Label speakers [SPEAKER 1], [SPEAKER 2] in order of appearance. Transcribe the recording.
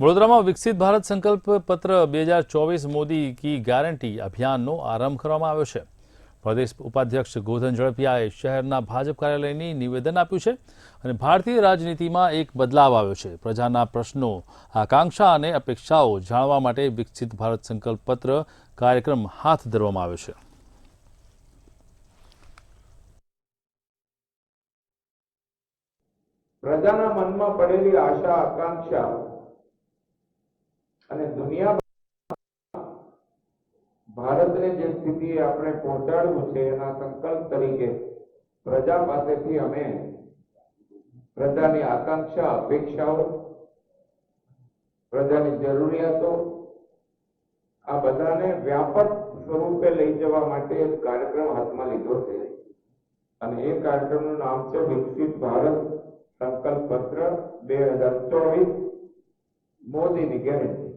[SPEAKER 1] વડોદરામાં વિકસિત ભારત સંકલ્પ પત્ર 2024 મોદી કી ગારંટી અભિયાનનો આરંભ કરવામાં આવ્યો છે। પ્રદેશ ઉપાધ્યક્ષ ગોધન ઝડપિયાએ શહેરના ભાજપ કાર્યાલયની નિવેદન આપ્યું છે અને ભારતીય રાજનીતિમાં એક બદલાવ આવ્યો છે। પ્રજાના પ્રશ્નો, આકાંક્ષા અને અપેક્ષાઓ જાણવા માટે વિકસિત ભારત સંકલ્પ પત્ર કાર્યક્રમ હાથ ધરવામાં આવ્યો છે।
[SPEAKER 2] પ્રજાના મનમાં પડેલી આશા આકાંક્ષા અને દુનિયા ભારતને જે સ્થિતિએ આપણે પહોંચાડવું છે એના સંકલ્પ તરીકે પ્રજા પાસેથી અમે પ્રજાની આકાંક્ષા, અપેક્ષાઓ, પ્રજાની જરૂરિયાતો આ બધાને વ્યાપક સ્વરૂપે લઈ જવા માટે એક કાર્યક્રમ હાથમાં લીધો છે અને એ કાર્યક્રમનું નામ છે વિકસિત ભારત સંકલ્પ પત્ર 2024 મોદીની ગેરંટી।